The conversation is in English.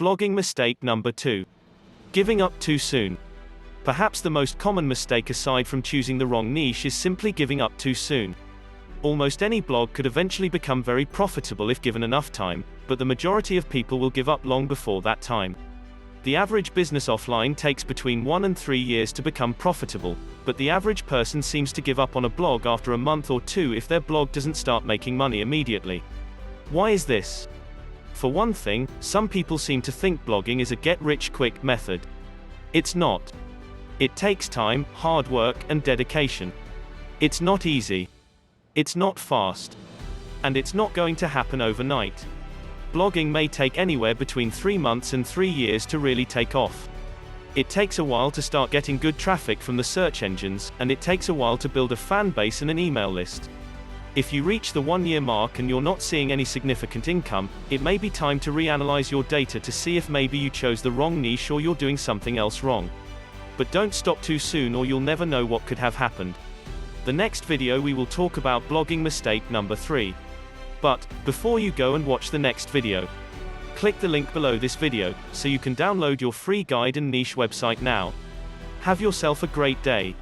Blogging mistake number 2. Giving up too soon. Perhaps the most common mistake aside from choosing the wrong niche is simply giving up too soon. Almost any blog could eventually become very profitable if given enough time, but the majority of people will give up long before that time. The average business offline takes between 1 and 3 years to become profitable, but the average person seems to give up on a blog after a month or 2 if their blog doesn't start making money immediately. Why is this? For one thing, some people seem to think blogging is a get-rich-quick method. It's not. It takes time, hard work, and dedication. It's not easy. It's not fast. And it's not going to happen overnight. Blogging may take anywhere between 3 months and 3 years to really take off. It takes a while to start getting good traffic from the search engines, and it takes a while to build a fan base and an email list. If you reach the 1-year mark and you're not seeing any significant income, it may be time to reanalyze your data to see if maybe you chose the wrong niche or you're doing something else wrong. But don't stop too soon or you'll never know what could have happened. The next video we will talk about blogging mistake number 3. But, before you go and watch the next video, click the link below this video, so you can download your free guide and niche website now. Have yourself a great day.